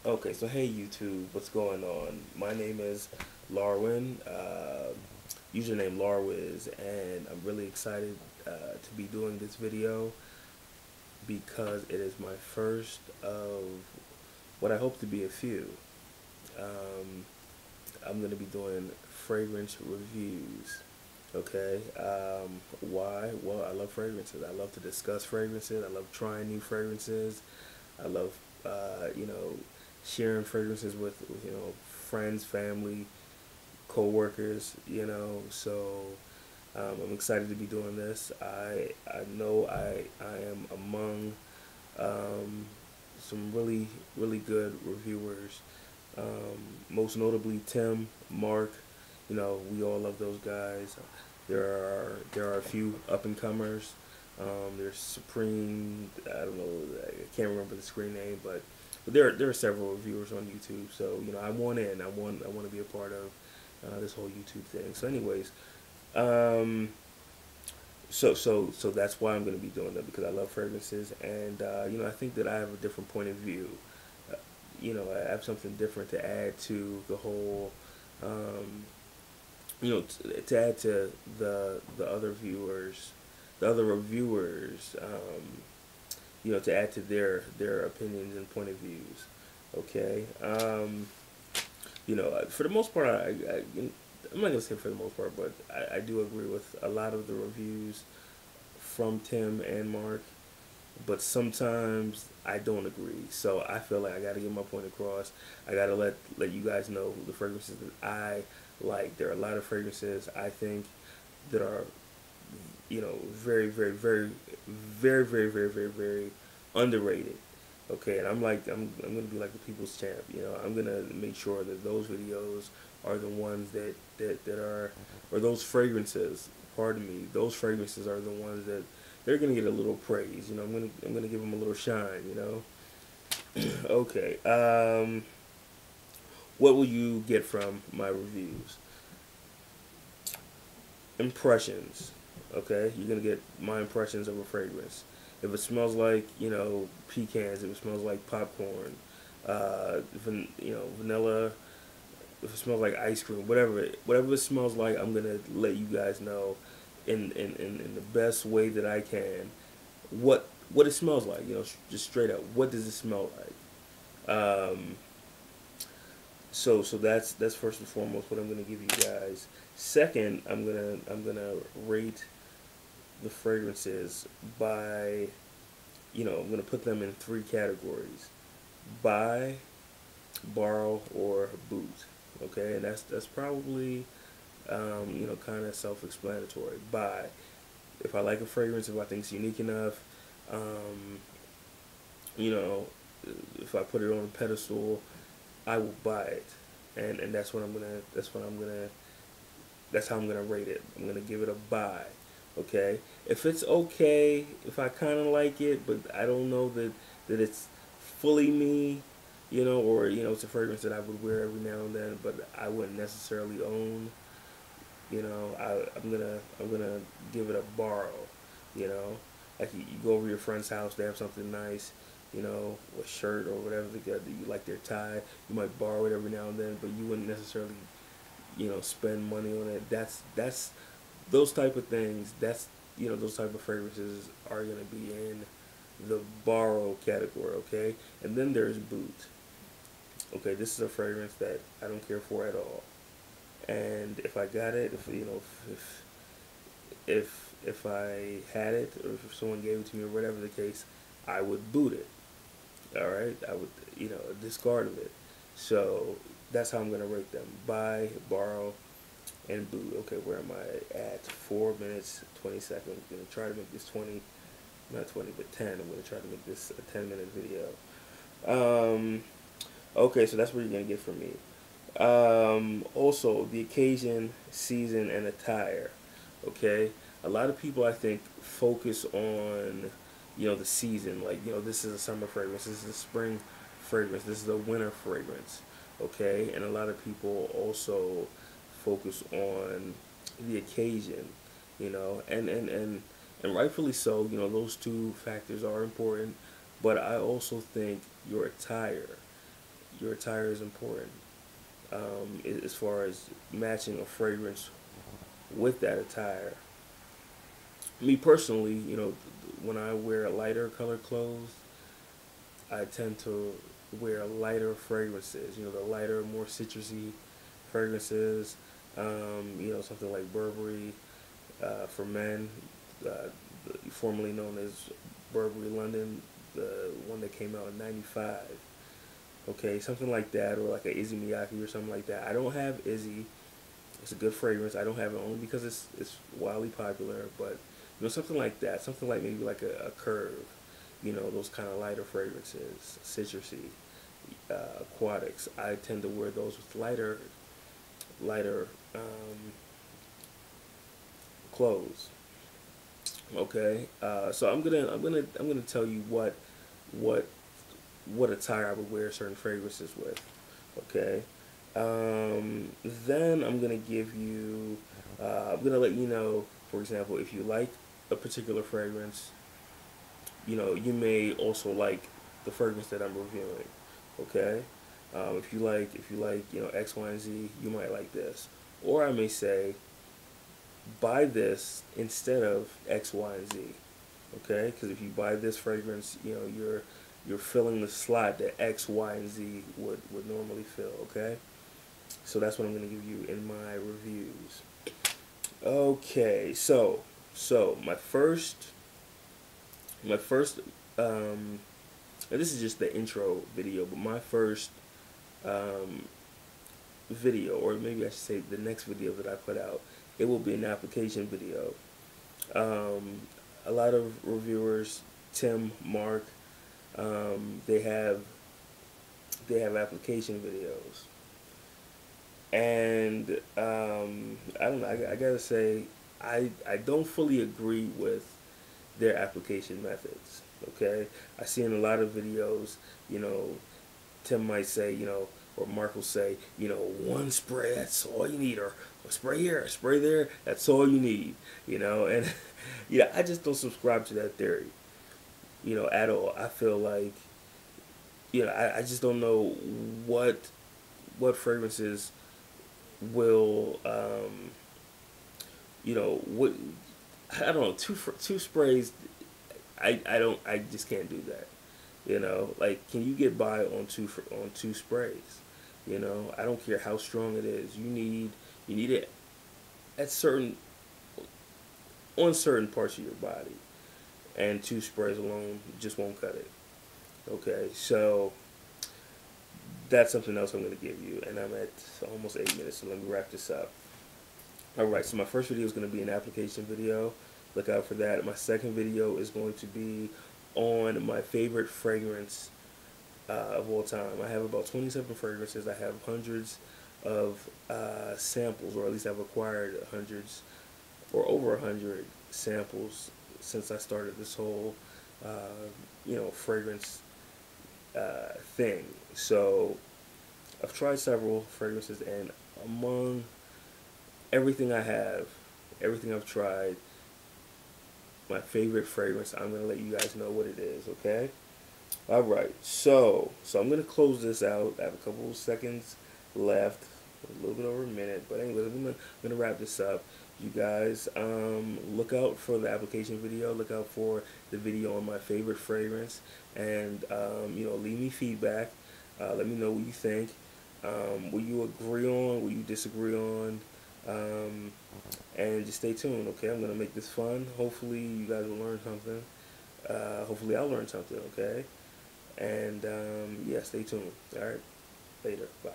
Okay, so hey YouTube, what's going on? My name is Larwin, username Larwiz, and I'm really excited to be doing this video because it is my first of what I hope to be a few. Um, I'm going to be doing fragrance reviews. Okay, why? Well, I love fragrances. I love to discuss fragrances. I love trying new fragrances. I love, sharing fragrances with friends, family, co-workers. So I'm excited to be doing this. I know I am among um, some really good reviewers. Most notably Tim, Mark. We all love those guys. There are a few up and comers. There's Supreme. I don't know. I can't remember the screen name, but there are several reviewers on YouTube. So I want in. I want to be a part of this whole YouTube thing. So anyways, um, so that's why I'm going to be doing that because I love fragrances, and I think that I have a different point of view. Uh, I have something different to add to the whole. Um, to add to the other viewers, the other reviewers, to add to their opinions and point of views. Okay. For the most part, I'm not gonna say for the most part, but I do agree with a lot of the reviews from Tim and Mark. But sometimes I don't agree. So I feel like I got to get my point across. I got to let you guys know the fragrances that I like. There are a lot of fragrances I think that are very very underrated. Okay, and I'm gonna be like the people's champ. I'm gonna make sure that those videos are the ones that are, or those fragrances. Pardon me. Those fragrances are the ones that they're gonna get a little praise. I'm gonna give them a little shine. Okay. What will you get from my reviews? Impressions. Okay, you're gonna get my impressions of a fragrance. If it smells like pecans, if it smells like popcorn, vanilla, if it smells like ice cream, whatever it smells like, I'm gonna let you guys know in the best way that I can what it smells like. Just straight up, what does it smell like? So that's first and foremost what I'm gonna give you guys. Second, I'm gonna rate the fragrances by I'm gonna put them in three categories: buy, borrow, or boot. Okay, and that's probably kind of self-explanatory. Buy, if I like a fragrance, if I think it's unique enough, um, you know, if I put it on a pedestal, I will buy it, and that's how I'm gonna rate it. I'm gonna give it a buy. Okay, if it's okay, if I kind of like it, but I don't know that it's fully me, or it's a fragrance that I would wear every now and then, but I wouldn't necessarily own. I'm gonna give it a borrow. You know, like you go over to your friend's house, they have something nice, a shirt or whatever they got, you like their tie. You might borrow it every now and then, but you wouldn't necessarily, spend money on it. That's those type of things. Those type of fragrances are gonna be in the borrow category. Okay, and then there's boot. Okay, this is a fragrance that I don't care for at all. And if I got it, if I had it, or if someone gave it to me, or whatever the case, I would boot it. All right, I would discard of it. So that's how I'm gonna rate them: buy, borrow, and boot. Okay, where am I at? 4 minutes 20 seconds. I'm gonna try to make this 20, not 20, but 10. I'm gonna try to make this a 10-minute video. Um, okay, so that's what you're gonna get from me. Also, the occasion, season, and attire. Okay, a lot of people I think focus on the season. Like this is a summer fragrance, this is a spring fragrance, this is a winter fragrance. Okay, and a lot of people also focus on the occasion. And rightfully so. Those two factors are important, but I also think your attire. your attire is important, as far as matching a fragrance with that attire. Me personally, when I wear lighter colored clothes, I tend to wear lighter fragrances. The lighter, more citrusy fragrances. Something like Burberry for men, uh, formerly known as Burberry London, the one that came out in '95. Okay, something like that, or like a Izzy Miyake or something like that. I don't have Izzy. It's a good fragrance. I don't have it only because it's wildly popular, but something like that, something like maybe like a Curve, those kind of lighter fragrances, citrusy, aquatics. I tend to wear those with lighter clothes. Okay, so I'm gonna tell you what what attire I would wear certain fragrances with. Okay, then I'm gonna give you. I'm gonna let you know, for example, if you like a particular fragrance, you may also like the fragrance that I'm reviewing. Okay, if you like X, Y, and Z, you might like this, or I may say buy this instead of X, Y, and Z. Okay, because if you buy this fragrance, you're filling the slot that X, Y, and Z would normally fill. Okay, so that's what I'm going to give you in my reviews. Okay, so my first and this is just the intro video, but my first um, video, or maybe I should say the next video that I put out, it will be an application video. Um, a lot of reviewers, Tim, Mark, they have application videos, and I don't know. I gotta say, I don't fully agree with their application methods. Okay, I see in a lot of videos, you know, Tim might say, or Mark will say, one spray, that's all you need, or spray here, spray there, that's all you need, and yeah, I just don't subscribe to that theory, at all. I feel like, I just don't know what fragrances will, what, I don't know, two sprays, I just can't do that. Like, can you get by on two sprays? I don't care how strong it is. You need it at on certain parts of your body, and two sprays alone just won't cut it. Okay, so that's something else I'm going to give you, and I'm at almost 8 minutes, so let me wrap this up. All right, so my first video is going to be an application video. Look out for that. My second video is going to be on my favorite fragrance of all time. I have about 27 fragrances. I have hundreds of samples, or at least I've acquired hundreds or over 100 samples since I started this whole, fragrance thing. So I've tried several fragrances, and among everything everything I've tried, my favorite fragrance, I'm going to let you guys know what it is, okay? All right, so I'm going to close this out. I have a couple of seconds left, a little bit over a minute, but anyway, I'm going to wrap this up. You guys, look out for the application video, look out for the video on my favorite fragrance, and, leave me feedback. Let me know what you think. Will you agree on, will you disagree on? And just stay tuned, okay? I'm going to make this fun. Hopefully you guys will learn something. Hopefully I'll learn something, okay? And, yeah, stay tuned. All right? Later. Bye.